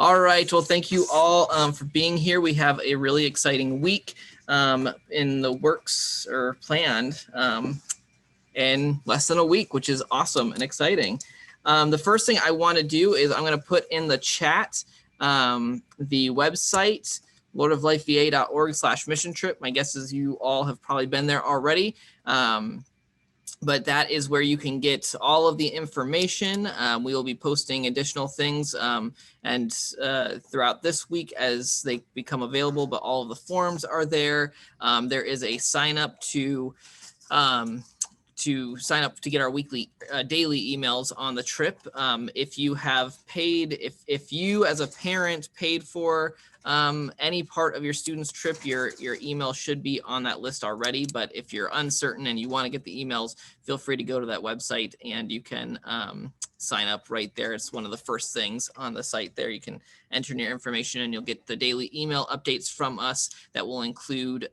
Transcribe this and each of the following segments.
All right. Well, thank you all for being here. We have a really exciting week in the works or planned in less than a week, which is awesome and exciting. The first thing I want to do is I'm going to put in the chat the website, lordoflifeva.org/mission trip. My guess is you all have probably been there already. But that is where you can get all of the information. We will be posting additional things and throughout this week as they become available, but all of the forms are there. There is a sign up to sign up to get our weekly daily emails on the trip. If you have paid, if you as a parent paid for any part of your student's trip, your email should be on that list already. But if you're uncertain and you want to get the emails, feel free to go to that website and you can sign up right there. It's one of the first things on the site there. You can enter in your information and you'll get the daily email updates from us that will include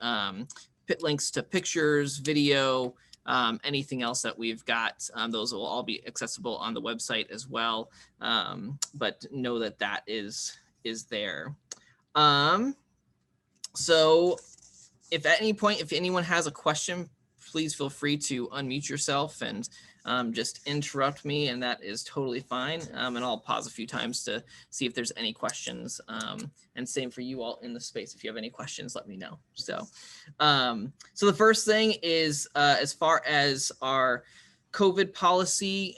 links to pictures, video, anything else that we've got. Those will all be accessible on the website as well. But know that that is there. So if at any point, if anyone has a question, please feel free to unmute yourself and just interrupt me, and that is totally fine. And I'll pause a few times to see if there's any questions. And same for you all in the space. If you have any questions, let me know. So the first thing is as far as our COVID policy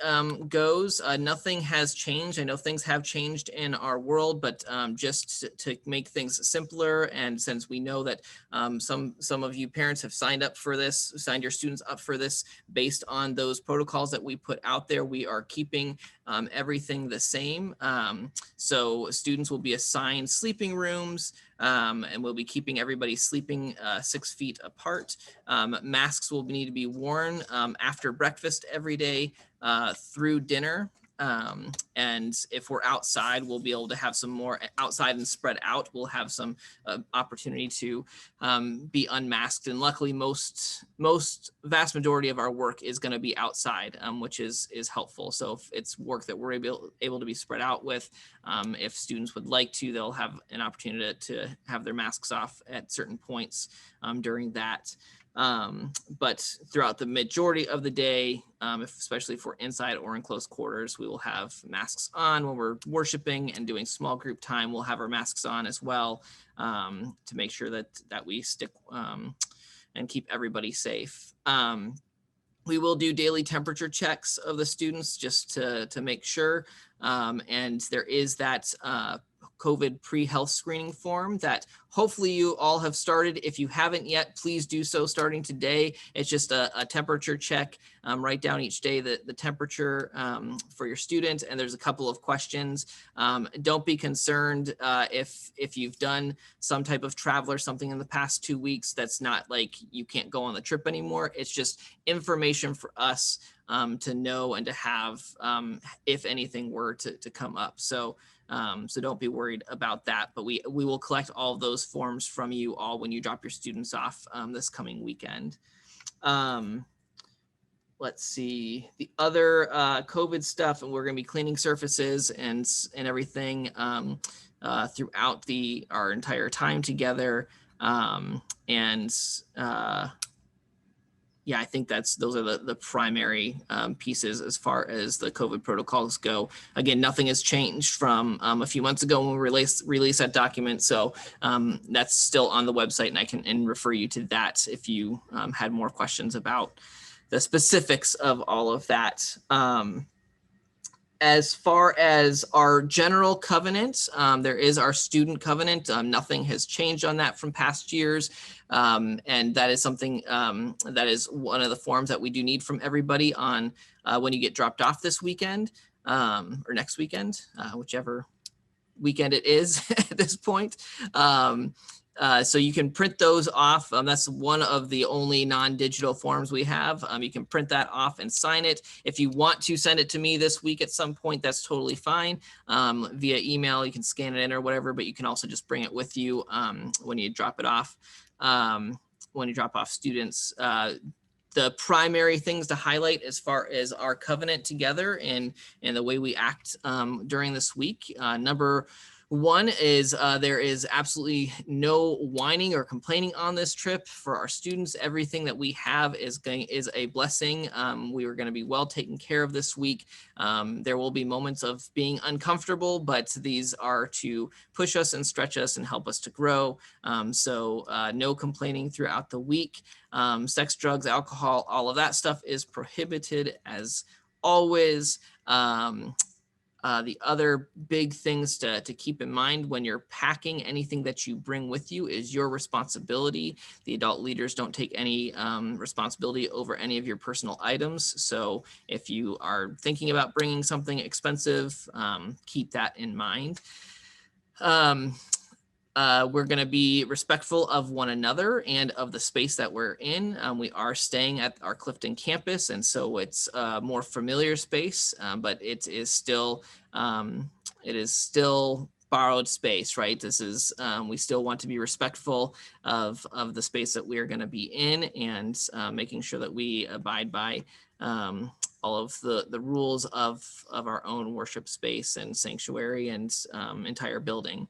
goes, nothing has changed. I know things have changed in our world, but just to make things simpler, and since we know that some of you parents have signed your students up for this based on those protocols that we put out there, we are keeping everything the same. So students will be assigned sleeping rooms, and we'll be keeping everybody sleeping 6 feet apart. Masks will need to be worn after breakfast every day through dinner. And if we're outside, we'll be able to have some more outside and spread out. We'll have some opportunity to be unmasked. And luckily, vast majority of our work is going to be outside, which is helpful. So if it's work that we're able to be spread out with, if students would like to, they'll have an opportunity to have their masks off at certain points during that. But throughout the majority of the day, especially if we're inside or in close quarters, we will have masks on. When we're worshiping and doing small group time, we'll have our masks on as well to make sure that we stick and keep everybody safe. We will do daily temperature checks of the students just to make sure. And there is that COVID pre-health screening form that hopefully you all have started. If you haven't yet, please do so starting today. It's just a temperature check. Write down each day the temperature for your student, and there's a couple of questions. Don't be concerned if you've done some type of travel or something in the past 2 weeks. That's not like you can't go on the trip anymore. It's just information for us to know and to have if anything were to come up. So don't be worried about that, but we will collect all of those forms from you all when you drop your students off this coming weekend. Let's see the other COVID stuff, and we're going to be cleaning surfaces and everything throughout our entire time together. Yeah, I think those are the primary pieces as far as the COVID protocols go. Again, nothing has changed from a few months ago when we released that document. So that's still on the website, and I can refer you to that if you had more questions about the specifics of all of that. As far as our general covenant, there is our student covenant. Nothing has changed on that from past years. And that is something that is one of the forms that we do need from everybody on when you get dropped off this weekend or next weekend, whichever weekend it is at this point. So you can print those off. That's one of the only non-digital forms we have. You can print that off and sign it. If you want to send it to me this week at some point, that's totally fine. Via email, you can scan it in or whatever, but you can also just bring it with you when you drop it off. When you drop off students, the primary things to highlight as far as our covenant together and the way we act during this week. Number One is there is absolutely no whining or complaining on this trip for our students. Everything that we have is a blessing. We are going to be well taken care of this week. There will be moments of being uncomfortable, but these are to push us and stretch us and help us to grow. So no complaining throughout the week. Sex, drugs, alcohol, all of that stuff is prohibited as always. The other big things to keep in mind when you're packing, anything that you bring with you is your responsibility. The adult leaders don't take any responsibility over any of your personal items. So if you are thinking about bringing something expensive, keep that in mind. We're going to be respectful of one another and of the space that we're in. We are staying at our Clifton campus, and so it's a more familiar space, but it is still borrowed space, right? This is we still want to be respectful of the space that we are going to be in, and making sure that we abide by all of the rules of our own worship space and sanctuary and entire building.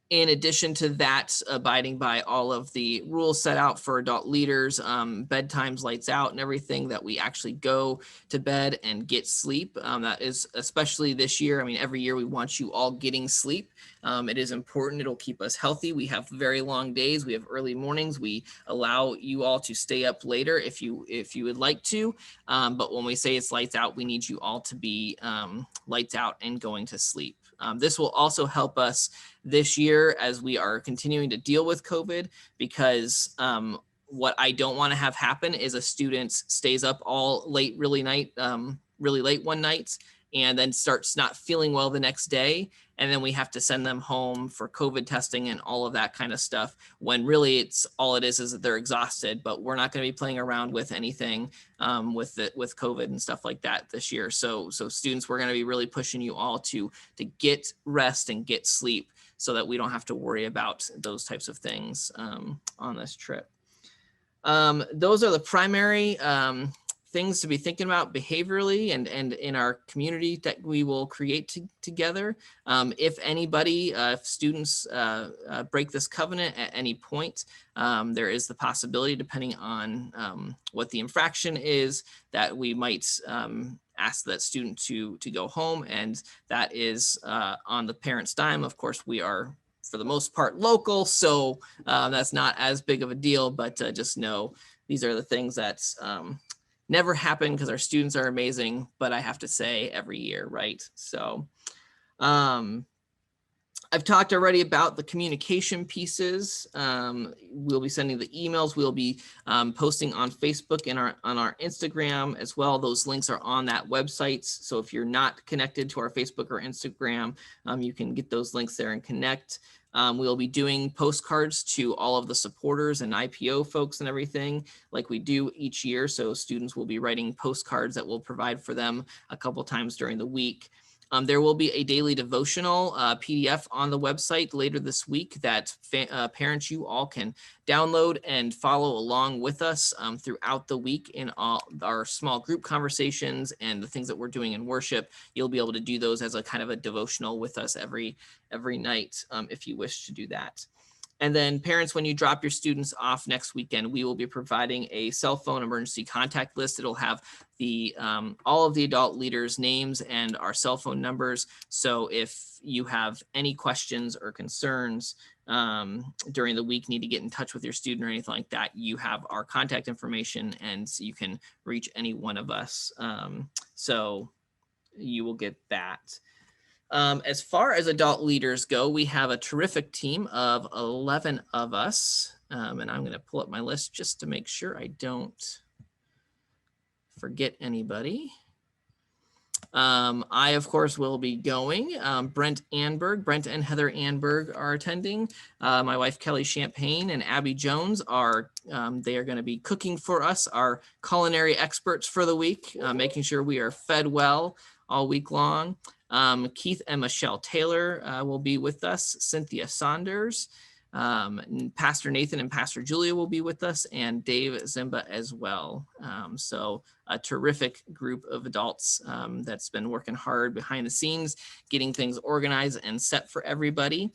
In addition to that, abiding by all of the rules set out for adult leaders, bedtimes, lights out, and everything, that we actually go to bed and get sleep. That is especially this year. I mean, every year we want you all getting sleep. It is important. It'll keep us healthy. We have very long days. We have early mornings. We allow you all to stay up later if you would like to. But when we say it's lights out, we need you all to be lights out and going to sleep. This will also help us this year as we are continuing to deal with COVID, because what I don't want to have happen is a student stays up all late, really late one night, and then starts not feeling well the next day. And then we have to send them home for COVID testing and all of that kind of stuff, when really it's all it is that they're exhausted. But we're not going to be playing around with anything with COVID and stuff like that this year. So students, we're going to be really pushing you all to get rest and get sleep, so that we don't have to worry about those types of things on this trip. Those are the primary things to be thinking about behaviorally and in our community that we will create together. If anybody, if students break this covenant at any point, there is the possibility, depending on what the infraction is, that we might ask that student to go home, and that is on the parent's dime. Of course, we are for the most part local, so that's not as big of a deal, but just know these are the things that never happen because our students are amazing, but I have to say every year, right? So I've talked already about the communication pieces. We'll be sending the emails. We'll be posting on Facebook and on our Instagram as well. Those links are on that website. So if you're not connected to our Facebook or Instagram, you can get those links there and connect. We'll be doing postcards to all of the supporters and IPO folks and everything like we do each year. So students will be writing postcards that we'll provide for them a couple times during the week. There will be a daily devotional PDF on the website later this week that parents, you all can download and follow along with us throughout the week in all our small group conversations and the things that we're doing in worship. You'll be able to do those as a kind of a devotional with us every night if you wish to do that. And then parents, when you drop your students off next weekend, we will be providing a cell phone emergency contact list. It'll have the all of the adult leaders' names and our cell phone numbers. So if you have any questions or concerns during the week, need to get in touch with your student or anything like that, you have our contact information and you can reach any one of us. So you will get that. As far as adult leaders go, we have a terrific team of 11 of us. And I'm going to pull up my list just to make sure I don't forget anybody. I, of course, will be going. Brent and Heather Anberg are attending. My wife, Kelly Champagne, and Abby Jones they are going to be cooking for us, our culinary experts for the week, making sure we are fed well all week long. Keith and Michelle Taylor will be with us. Cynthia Saunders, Pastor Nathan and Pastor Julia will be with us, and Dave Zimba as well. So a terrific group of adults that's been working hard behind the scenes, getting things organized and set for everybody.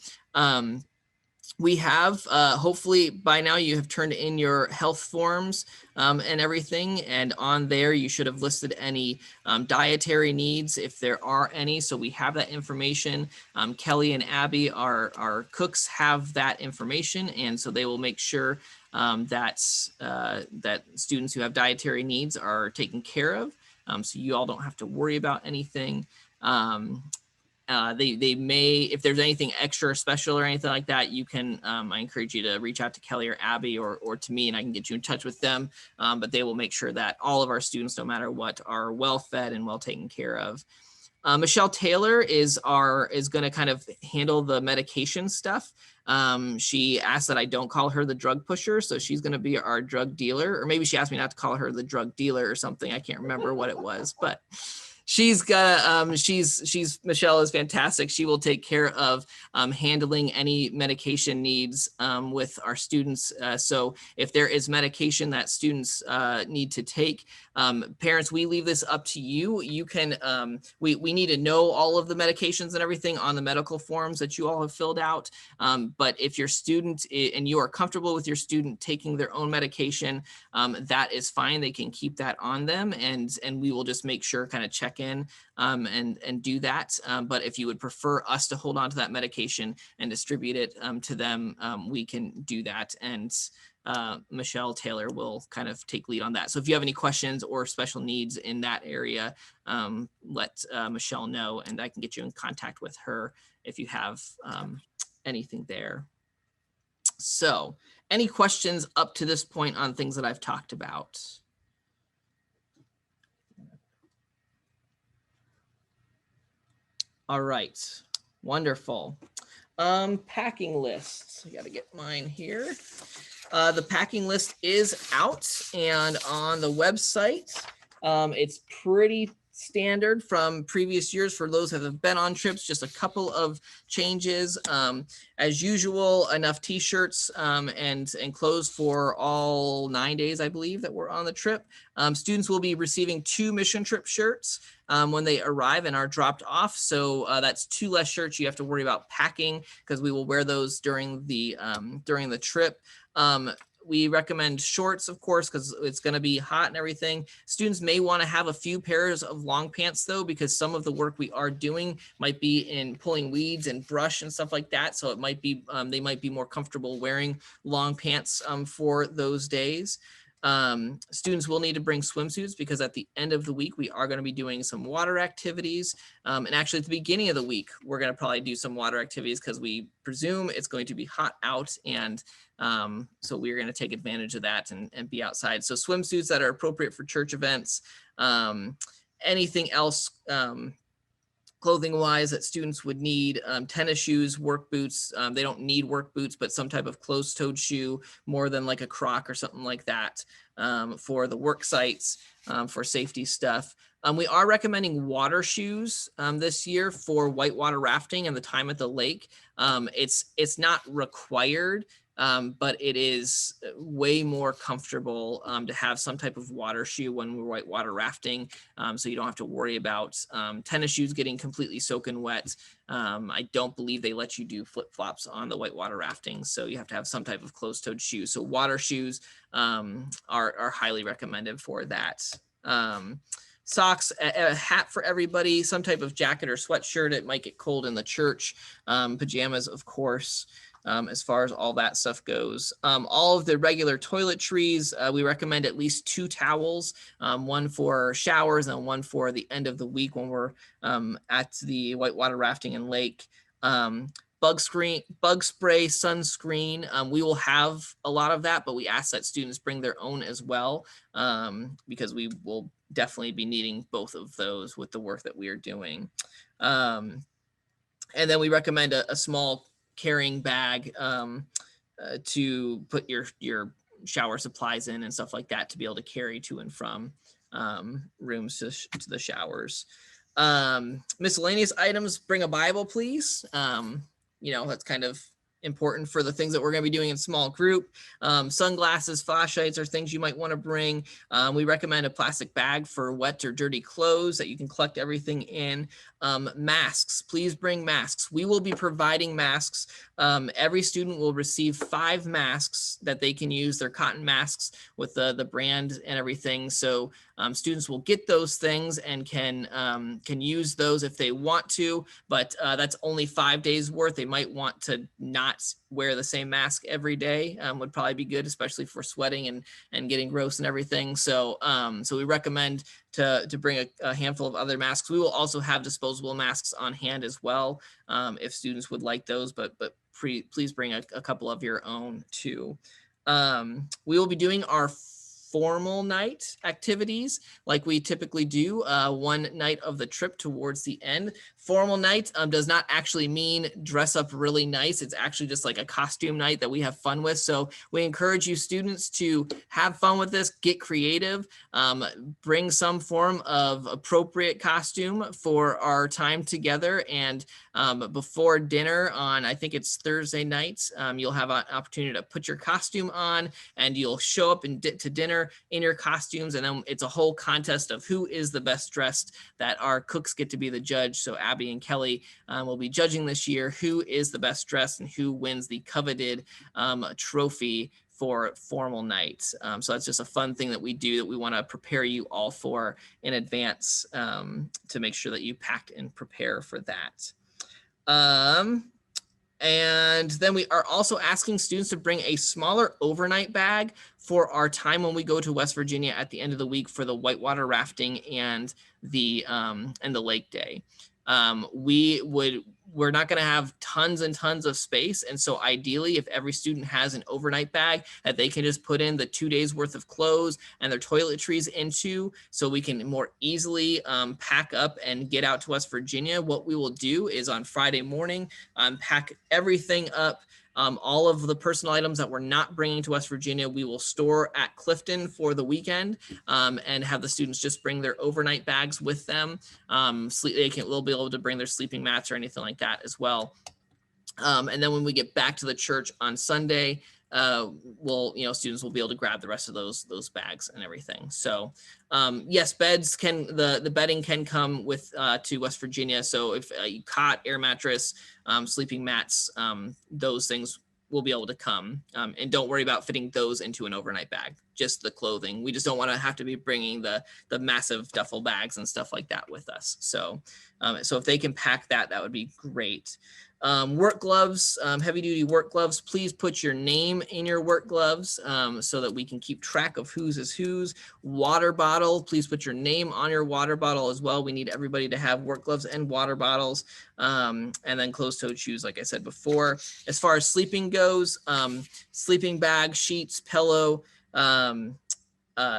We have, hopefully by now you have turned in your health forms and everything, and on there you should have listed any dietary needs if there are any. So we have that information. Kelly and Abby, our cooks, have that information, and so they will make sure that students who have dietary needs are taken care of. So you all don't have to worry about anything. They may, if there's anything extra or special or anything like that, you can, I encourage you to reach out to Kelly or Abby or to me, and I can get you in touch with them. But they will make sure that all of our students, no matter what, are well fed and well taken care of. Michelle Taylor is going to kind of handle the medication stuff. She asked that I don't call her the drug pusher, so she's going to be our drug dealer, or maybe she asked me not to call her the drug dealer or something. I can't remember what it was, but she's got Michelle is fantastic. She will take care of handling any medication needs with our students. So if there is medication that students need to take, parents, we leave this up to you. You can, we need to know all of the medications and everything on the medical forms that you all have filled out. But if your student and you are comfortable with your student taking their own medication, that is fine. They can keep that on them, and we will just make sure, kind of check in and do that. But if you would prefer us to hold on to that medication and distribute it to them, we can do that. And Michelle Taylor will kind of take lead on that. So if you have any questions or special needs in that area, let Michelle know, and I can get you in contact with her if you have anything there. So any questions up to this point on things that I've talked about? All right, wonderful. Packing lists. I got to get mine here. The packing list is out and on the website. It's pretty standard from previous years for those that have been on trips, just a couple of changes. As usual, enough t-shirts and clothes for all 9 days, I believe, that were on the trip. Students will be receiving 2 mission trip shirts when they arrive and are dropped off. So that's 2 less shirts you have to worry about packing, because we will wear those during the trip. We recommend shorts, of course, because it's going to be hot and everything. Students may want to have a few pairs of long pants, though, because some of the work we are doing might be in pulling weeds and brush and stuff like that. So it might be they might be more comfortable wearing long pants for those days. Students will need to bring swimsuits, because at the end of the week, we are going to be doing some water activities. And actually at the beginning of the week, we're going to probably do some water activities, because we presume it's going to be hot out. And so we're going to take advantage of that and be outside. So swimsuits that are appropriate for church events. Anything else clothing wise that students would need, tennis shoes, work boots. They don't need work boots, but some type of closed-toed shoe, more than like a Croc or something like that, for the work sites, for safety stuff. We are recommending water shoes this year for whitewater rafting and the time at the lake. It's not required, but it is way more comfortable to have some type of water shoe when we're whitewater rafting, so you don't have to worry about tennis shoes getting completely soaking wet. I don't believe they let you do flip-flops on the whitewater rafting, so you have to have some type of closed-toed shoe. So water shoes are highly recommended for that. Socks, a hat for everybody, some type of jacket or sweatshirt. It might get cold in the church. Pajamas, of course. As far as all that stuff goes. All of the regular toiletries, we recommend at least 2 towels, one for showers and one for the end of the week when we're at the whitewater rafting and lake. Bug spray, sunscreen. We will have a lot of that, but we ask that students bring their own as well, because we will definitely be needing both of those with the work that we are doing. And then we recommend a small carrying bag to put your shower supplies in and stuff like that, to be able to carry to and from rooms to the showers. Miscellaneous items, bring a Bible, please. That's kind of important for the things that we're going to be doing in small group. Sunglasses, flashlights are things you might want to bring. We recommend a plastic bag for wet or dirty clothes that you can collect everything in. Masks, please bring masks. We will be providing masks. Every student will receive 5 masks that they can use. They're cotton masks with the brand and everything. So students will get those things and can use those if they want to, but that's only 5 days worth. They might want to not wear the same mask every day, would probably be good, especially for sweating and getting gross and everything. So so we recommend to bring a handful of other masks. We will also have disposable masks on hand as well, if students would like those, but please bring a couple of your own too. We will be doing our formal night activities like we typically do one night of the trip towards the end. Formal night does not actually mean dress up really nice. It's actually just like a costume night that we have fun with. So we encourage you students to have fun with this, get creative, bring some form of appropriate costume for our time together. And before dinner on, I think it's Thursday nights, you'll have an opportunity to put your costume on and you'll show up to dinner in your costumes. And then it's a whole contest of who is the best dressed that our cooks get to be the judge. So Abby and Kelly will be judging this year who is the best dressed and who wins the coveted trophy for formal night. So that's just a fun thing that we do that we want to prepare you all for in advance to make sure that you pack and prepare for that. And then we are also asking students to bring a smaller overnight bag for our time when we go to West Virginia at the end of the week for the whitewater rafting and the lake day. We're not going to have tons and tons of space. And so ideally, if every student has an overnight bag that they can just put in the 2 days worth of clothes and their toiletries into, so we can more easily pack up and get out to West Virginia, what we will do is on Friday morning, pack everything up. All of the personal items that we're not bringing to West Virginia, we will store at Clifton for the weekend and have the students just bring their overnight bags with them. They'll be able to bring their sleeping mats or anything like that as well. And then when we get back to the church on Sunday, students will be able to grab the rest of those bags and everything. So yes, the bedding can come with to West Virginia. So if cot, air mattress, sleeping mats, those things will be able to come. And don't worry about fitting those into an overnight bag, just the clothing. We just don't want to have to be bringing the massive duffel bags and stuff like that with us. So so if they can pack that, that would be great. Work gloves, heavy duty work gloves, please put your name in your work gloves so that we can keep track of whose is whose. Water bottle, please put your name on your water bottle as well. We need everybody to have work gloves and water bottles, and then closed-toed shoes, like I said before. As far as sleeping goes, sleeping bag, sheets, pillow,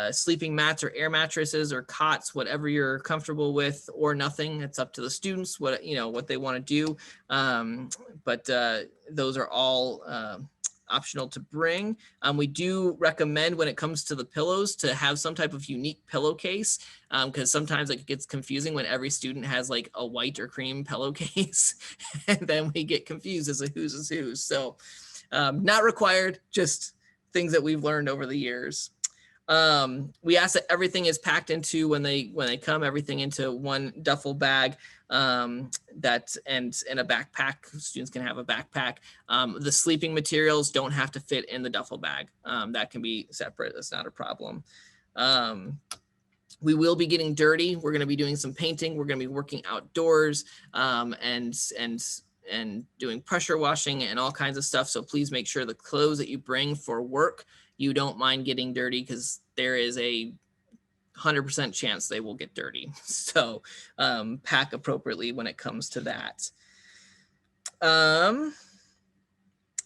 sleeping mats or air mattresses or cots, whatever you're comfortable with, or nothing. It's up to the students what they want to do. But those are all optional to bring. We do recommend when it comes to the pillows to have some type of unique pillowcase because sometimes it gets confusing when every student has like a white or cream pillowcase and then we get confused as to whose is whose. So not required, just things that we've learned over the years. We ask that everything is packed into when they come, everything into one duffel bag that and a backpack. Students can have a backpack. The sleeping materials don't have to fit in the duffel bag. That can be separate. That's not a problem. We will be getting dirty. We're going to be doing some painting. We're going to be working outdoors and doing pressure washing and all kinds of stuff. So please make sure the clothes that you bring for work, you don't mind getting dirty because there is a 100% chance they will get dirty. So pack appropriately when it comes to that.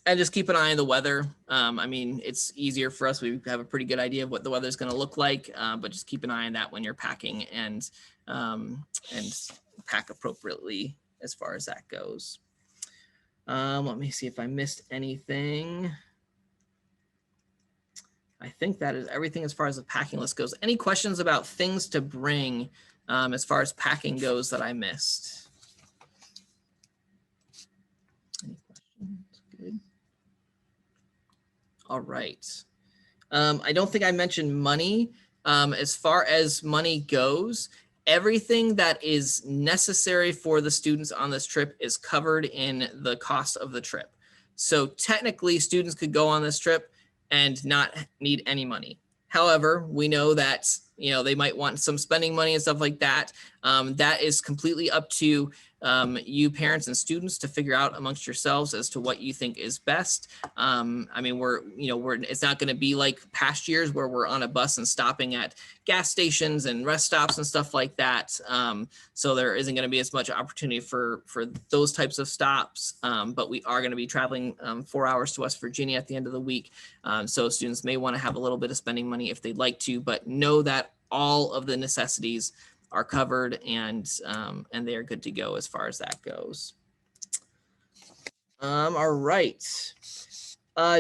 And just keep an eye on the weather. I mean, it's easier for us. We have a pretty good idea of what the weather is going to look like, but just keep an eye on that when you're packing and pack appropriately as far as that goes. Let me see if I missed anything. I think that is everything as far as the packing list goes. Any questions about things to bring as far as packing goes that I missed? Any questions? Good. All right. I don't think I mentioned money. As far as money goes, everything that is necessary for the students on this trip is covered in the cost of the trip. So technically, students could go on this trip and not need any money. However, we know that they might want some spending money and stuff like that. That is completely up to you parents and students to figure out amongst yourselves as to what you think is best. I mean, it's not going to be like past years where we're on a bus and stopping at gas stations and rest stops and stuff like that. So there isn't going to be as much opportunity for those types of stops. But we are going to be traveling 4 hours to West Virginia at the end of the week. So students may want to have a little bit of spending money if they'd like to, but know that all of the necessities are covered and they are good to go as far as that goes. All right.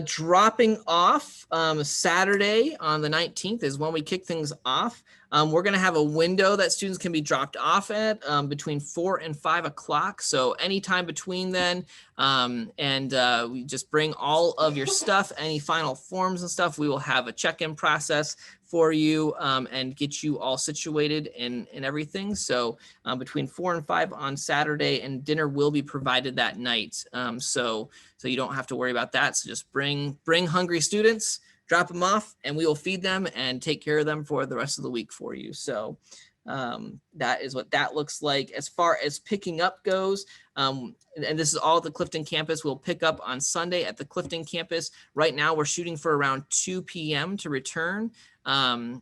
Dropping off Saturday on the 19th is when we kick things off. We're going to have a window that students can be dropped off at between 4 and 5 o'clock. So anytime between then, we just bring all of your stuff, any final forms and stuff. We will have a check-in process for you and get you all situated and everything. So between 4 and 5 on Saturday, and dinner will be provided that night. So you don't have to worry about that. So just bring hungry students, drop them off, and we will feed them and take care of them for the rest of the week for you. So that is what that looks like. As far as picking up goes, and this is all at the Clifton campus, we'll pick up on Sunday at the Clifton campus. Right now we're shooting for around 2 p.m. to return. And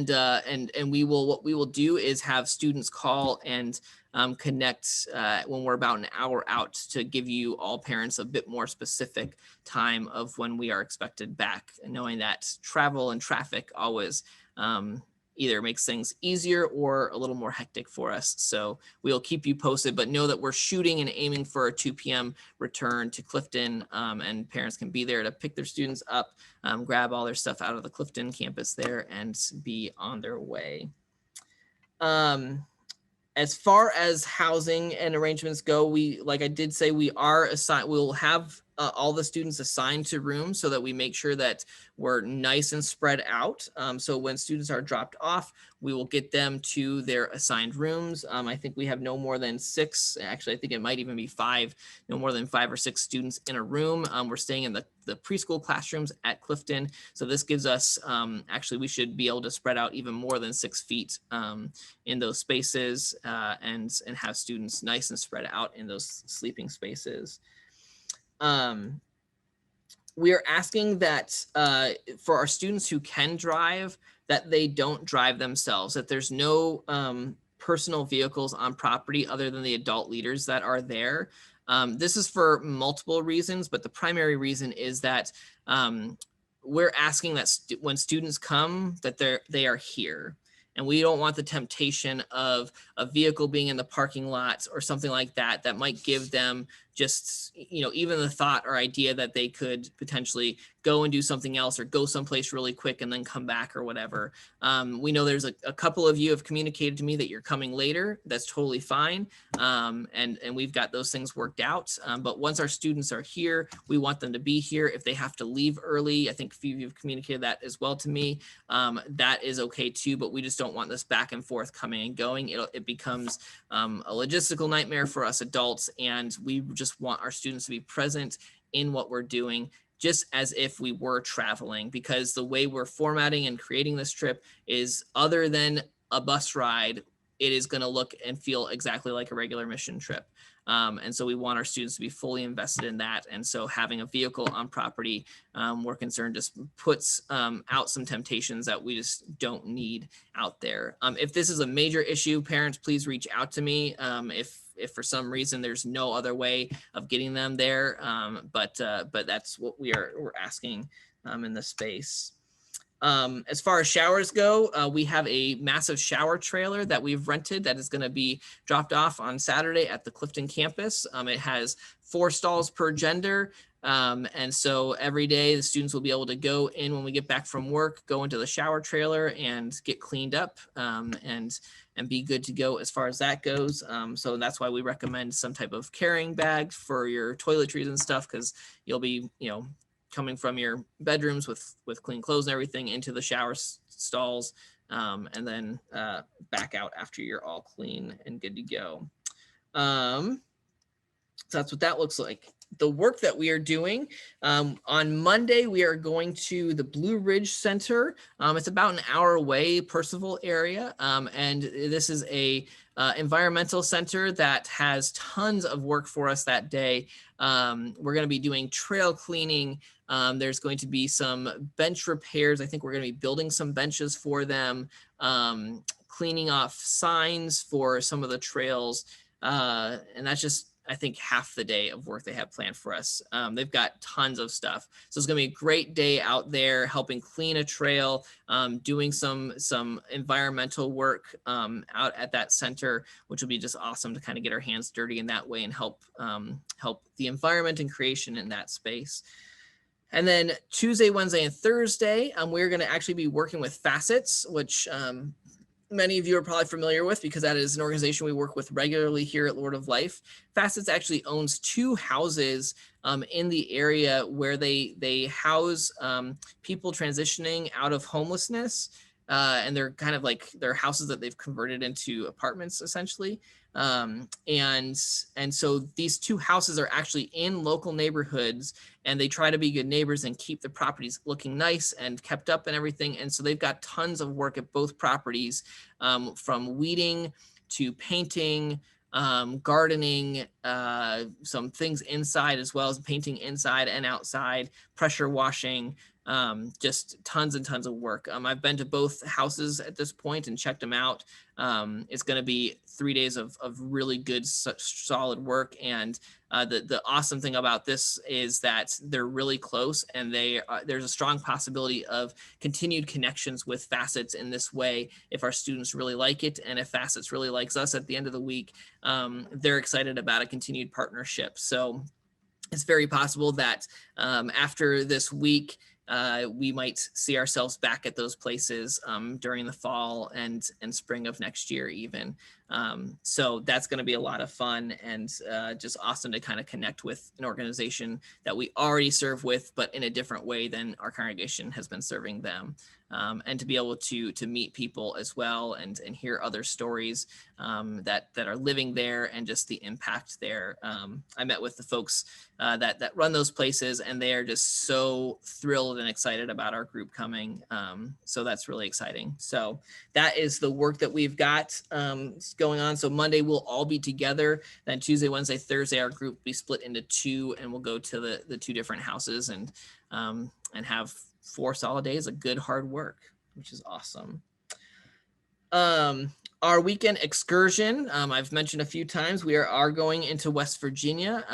what we will do is have students call and connect when we're about an hour out to give you all parents a bit more specific time of when we are expected back, knowing that travel and traffic always either makes things easier or a little more hectic for us. So we'll keep you posted, but know that we're shooting and aiming for a 2 p.m. return to Clifton, and parents can be there to pick their students up, grab all their stuff out of the Clifton campus there and be on their way. As far as housing and arrangements go, like I did say, we'll have all the students assigned to rooms so that we make sure that we're nice and spread out. So when students are dropped off, we will get them to their assigned rooms. I think we have no more than 6. Actually, I think it might even be 5, no more than 5 or 6 students in a room. We're staying in the preschool classrooms at Clifton. So this gives us, actually, we should be able to spread out even more than 6 feet in those spaces and have students nice and spread out in those sleeping spaces. We are asking that for our students who can drive, that they don't drive themselves, that there's no personal vehicles on property other than the adult leaders that are there. This is for multiple reasons, but the primary reason is that we're asking that when students come, that they are here. And we don't want the temptation of a vehicle being in the parking lot or something like that, that might give them just, even the thought or idea that they could potentially go and do something else or go someplace really quick and then come back or whatever. We know there's a couple of you have communicated to me that you're coming later. That's totally fine. And we've got those things worked out. But once our students are here, we want them to be here. If they have to leave early, I think a few of you have communicated that as well to me. That is okay too, but we just don't want this back and forth coming and going. It becomes a logistical nightmare for us adults, and we just want our students to be present in what we're doing, just as if we were traveling, because the way we're formatting and creating this trip is, other than a bus ride, it is going to look and feel exactly like a regular mission trip. And so we want our students to be fully invested in that. And so having a vehicle on property, we're concerned, just puts out some temptations that we just don't need out there. If this is a major issue, parents, please reach out to me. If for some reason there's no other way of getting them there, but that's what we're asking in the space. As far as showers go, we have a massive shower trailer that we've rented that is going to be dropped off on Saturday at the Clifton campus. It has 4 stalls per gender. And so every day the students will be able to go in when we get back from work, go into the shower trailer and get cleaned up and be good to go as far as that goes. So that's why we recommend some type of carrying bag for your toiletries and stuff, because you'll be, coming from your bedrooms with clean clothes and everything into the shower stalls, and then back out after you're all clean and good to go. So that's what that looks like. The work that we are doing on Monday, we are going to the Blue Ridge Center. It's about an hour away, Percival area, and this is a environmental center that has tons of work for us that day. We're going to be doing trail cleaning. There's going to be some bench repairs. I think we're going to be building some benches for them, cleaning off signs for some of the trails, and that's just, I think, half the day of work they have planned for us. They've got tons of stuff. So it's gonna be a great day out there helping clean a trail, doing some environmental work out at that center, which will be just awesome to kind of get our hands dirty in that way and help the environment and creation in that space. And then Tuesday, Wednesday, and Thursday, we're gonna actually be working with Facets, which many of you are probably familiar with because that is an organization we work with regularly here at Lord of Life. Facets actually owns 2 houses in the area where they house people transitioning out of homelessness. And they're kind of like, they're houses that they've converted into apartments essentially. And so these 2 houses are actually in local neighborhoods, and they try to be good neighbors and keep the properties looking nice and kept up and everything. And so they've got tons of work at both properties, from weeding to painting, gardening, some things inside as well as painting inside and outside, pressure washing, just tons and tons of work. I've been to both houses at this point and checked them out. It's going to be 3 days of really good, solid work. And the awesome thing about this is that they're really close, and there's a strong possibility of continued connections with Facets in this way if our students really like it, and if Facets really likes us at the end of the week. They're excited about a continued partnership. So it's very possible that after this week, we might see ourselves back at those places during the fall and spring of next year even. So that's going to be a lot of fun, and just awesome to kind of connect with an organization that we already serve with, but in a different way than our congregation has been serving them. And to be able to meet people as well and hear other stories that are living there and just the impact there. I met with the folks that run those places, and they are just so thrilled and excited about our group coming. So that's really exciting. So that is the work that we've got going on. So Monday we'll all be together. Then Tuesday, Wednesday, Thursday, our group will be split into 2, and we'll go to the 2 different houses and have 4 solid days of good hard work, which is awesome. Our weekend excursion, I've mentioned a few times, we are going into West Virginia.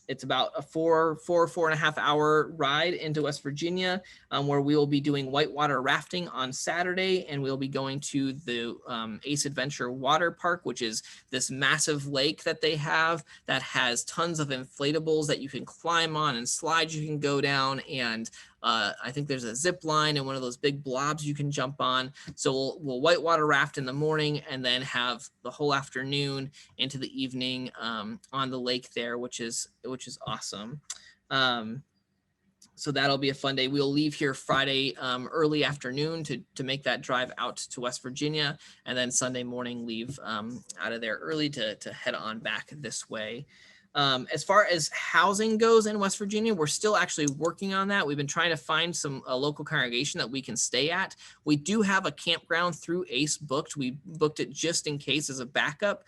It's about a 4.5 hour ride into West Virginia, where we will be doing whitewater rafting on Saturday, and we'll be going to the Ace Adventure Water Park, which is this massive lake that they have that has tons of inflatables that you can climb on and slides you can go down, and I think there's a zip line and one of those big blobs you can jump on. So we'll whitewater raft in the morning and then have the whole afternoon into the evening on the lake there, which is awesome. So that'll be a fun day. We'll leave here Friday early afternoon to make that drive out to West Virginia, and then Sunday morning leave out of there early to head on back this way. As far as housing goes in West Virginia, we're still actually working on that. We've been trying to find a local congregation that we can stay at. We do have a campground through ACE booked. We booked it just in case as a backup.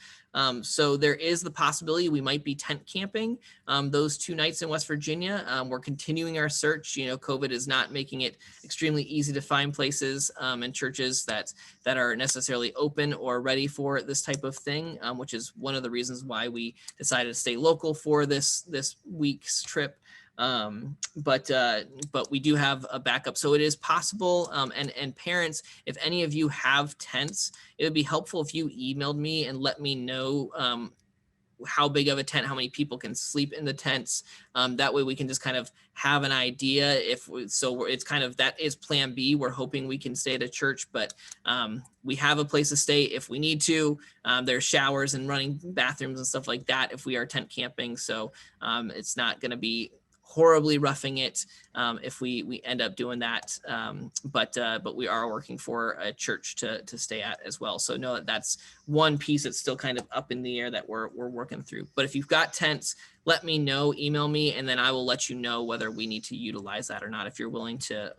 So there is the possibility we might be tent camping those 2 nights in West Virginia. We're continuing our search. You know, COVID is not making it extremely easy to find places and churches that are necessarily open or ready for this type of thing, which is one of the reasons why we decided to stay local for this week's trip. But we do have a backup, so it is possible. And parents, if any of you have tents, it would be helpful if you emailed me and let me know how big of a tent, how many people can sleep in the tents. That way we can just kind of have an idea. It's kind of, that is plan B. We're hoping we can stay at a church, but we have a place to stay if we need to. There's showers and running bathrooms and stuff like that if we are tent camping. So it's not going to be horribly roughing it if we end up doing that. But we are working for a church to stay at as well. So know that that's one piece that's still kind of up in the air that we're working through. But if you've got tents, let me know, email me, and then I will let you know whether we need to utilize that or not, if you're willing to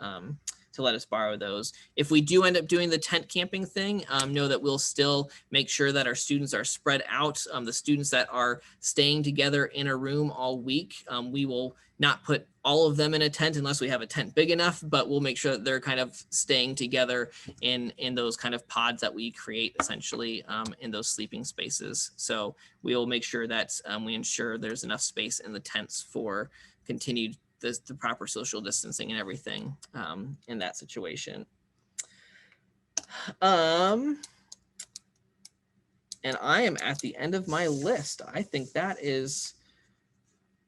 let us borrow those. If we do end up doing the tent camping thing, know that we'll still make sure that our students are spread out. The students that are staying together in a room all week, we will not put all of them in a tent unless we have a tent big enough, but we'll make sure that they're kind of staying together in those kind of pods that we create essentially in those sleeping spaces. So we will make sure that we ensure there's enough space in the tents for continued the proper social distancing and everything in that situation. And I am at the end of my list. I think that is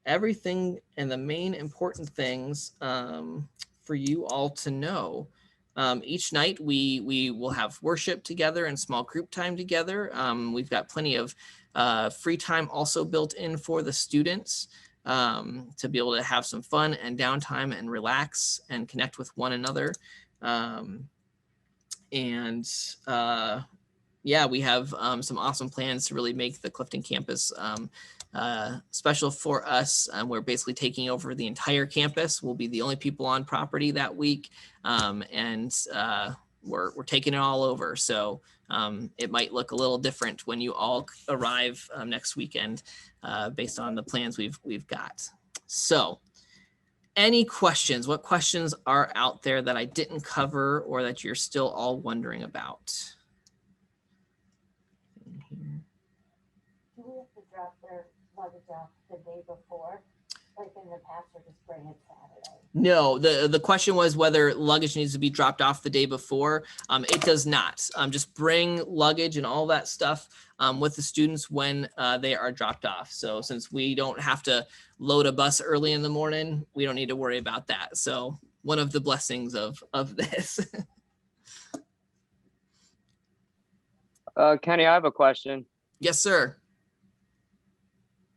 everything and the main important things for you all to know. Each night we will have worship together and small group time together. We've got plenty of free time also built in for the students to be able to have some fun and downtime and relax and connect with one another. Yeah, we have some awesome plans to really make the Clifton campus special for us. We're basically taking over the entire campus. We'll be the only people on property that week, and we're taking it all over. So it might look a little different when you all arrive next weekend, based on the plans we've got. So, any questions? What questions are out there that I didn't cover or that you're still all wondering about? Drop their luggage off the day before, like in the past, or just bring it Saturday? No, the question was whether luggage needs to be dropped off the day before. It does not. Just bring luggage and all that stuff with the students when they are dropped off. So since we don't have to load a bus early in the morning, we don't need to worry about that. So one of the blessings of this. Kenny, I have a question. Yes, sir.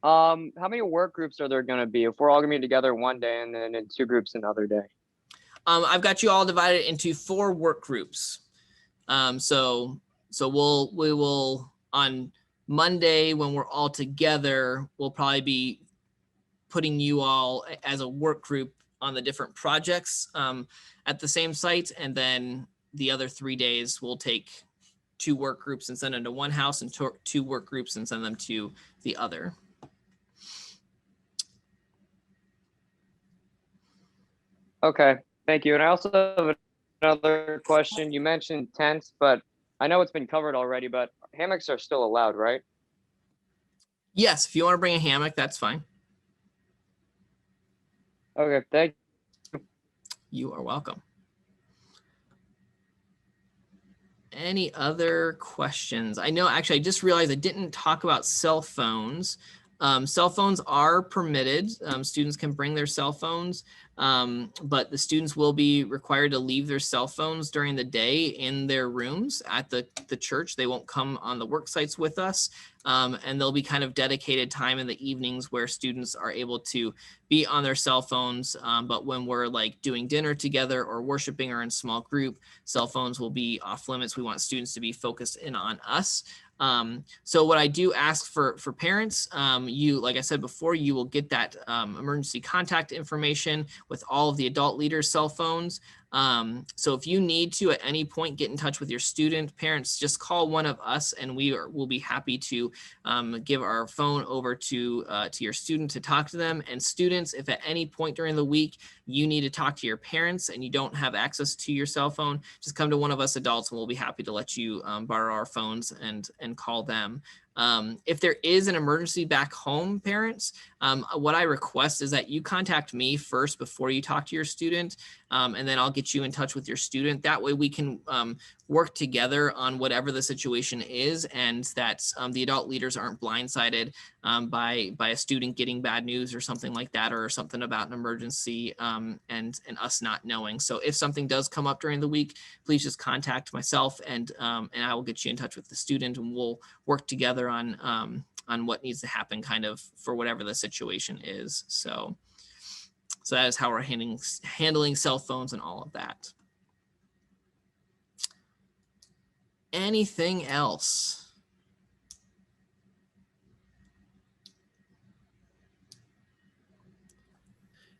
How many work groups are there going to be if we're all going to be together one day and then in two groups another day? I've got you all divided into 4 work groups. So we will on Monday when we're all together, we'll probably be putting you all as a work group on the different projects at the same site, and then the other 3 days we'll take 2 work groups and send them to one house, and 2 work groups and send them to the other. Okay, thank you. And I also have another question. You mentioned tents, but I know it's been covered already, but hammocks are still allowed, right? Yes, if you want to bring a hammock, that's fine. Okay, thank you. You are welcome. Any other questions? I know, actually, I just realized I didn't talk about cell phones. Cell phones are permitted. Students can bring their cell phones, but the students will be required to leave their cell phones during the day in their rooms at the church. They won't come on the work sites with us. And there'll be kind of dedicated time in the evenings where students are able to be on their cell phones. But when we're like doing dinner together or worshiping or in small group, cell phones will be off limits. We want students to be focused in on us. So what I do ask for parents, you, like I said before, you will get that emergency contact information with all of the adult leaders' cell phones. So if you need to at any point get in touch with your student, parents, just call one of us and we'll be happy to give our phone over to your student to talk to them. And students, if at any point during the week you need to talk to your parents and you don't have access to your cell phone, just come to one of us adults and we'll be happy to let you borrow our phones and call them. If there is an emergency back home, parents, what I request is that you contact me first before you talk to your student, and then I'll get you in touch with your student. That way we can work together on whatever the situation is, and that the adult leaders aren't blindsided by a student getting bad news or something like that, or something about an emergency and us not knowing. So if something does come up during the week, please just contact myself and I will get you in touch with the student and we'll work together on what needs to happen kind of for whatever the situation is. So So that is how we're handling cell phones and all of that. Anything else?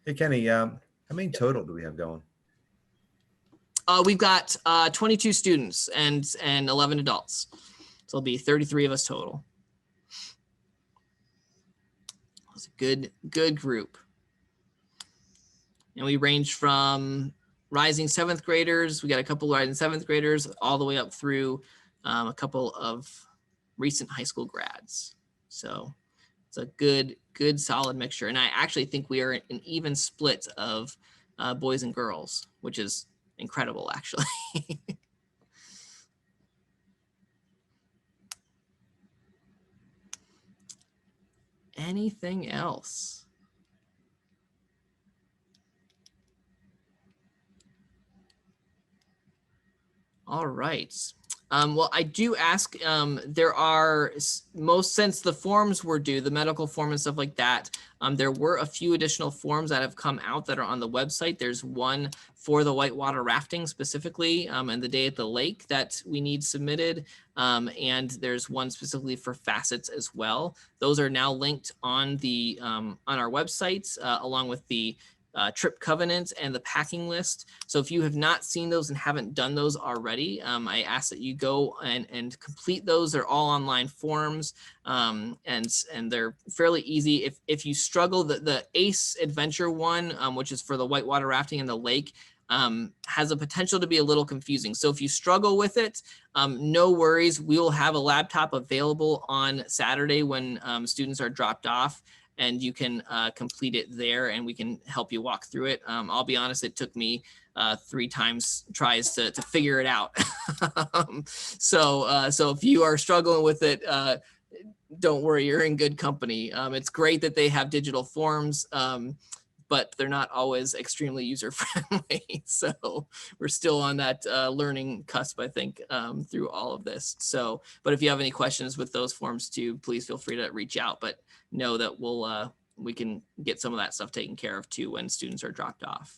Hey, Kenny, how many total do we have going? We've got 22 students and 11 adults. So it'll be 33 of us total. It's a good group. And we range from rising 7th graders. We got a couple rising 7th graders all the way up through a couple of recent high school grads. So it's a good solid mixture. And I actually think we are an even split of boys and girls, which is incredible, actually. Anything else? All right. Well, I do ask, there are since the forms were due, the medical form and stuff like that, there were a few additional forms that have come out that are on the website. There's one for the whitewater rafting specifically, and the day at the lake that we need submitted. And there's one specifically for facets as well. Those are now linked on the on our website, along with the trip covenant and the packing list. So if you have not seen those and haven't done those already, I ask that you go and complete those. They're all online forms, and they're fairly easy. If you struggle, the ACE Adventure one, which is for the whitewater rafting in the lake, has a potential to be a little confusing. So if you struggle with it, no worries. We will have a laptop available on Saturday when students are dropped off, and you can complete it there, and we can help you walk through it. I'll be honest, it took me 3 tries to figure it out. So if you are struggling with it, don't worry, you're in good company. It's great that they have digital forms, but they're not always extremely user-friendly. So we're still on that learning cusp, I think, through all of this. So, but if you have any questions with those forms too, please feel free to reach out. But know that we can get some of that stuff taken care of too when students are dropped off.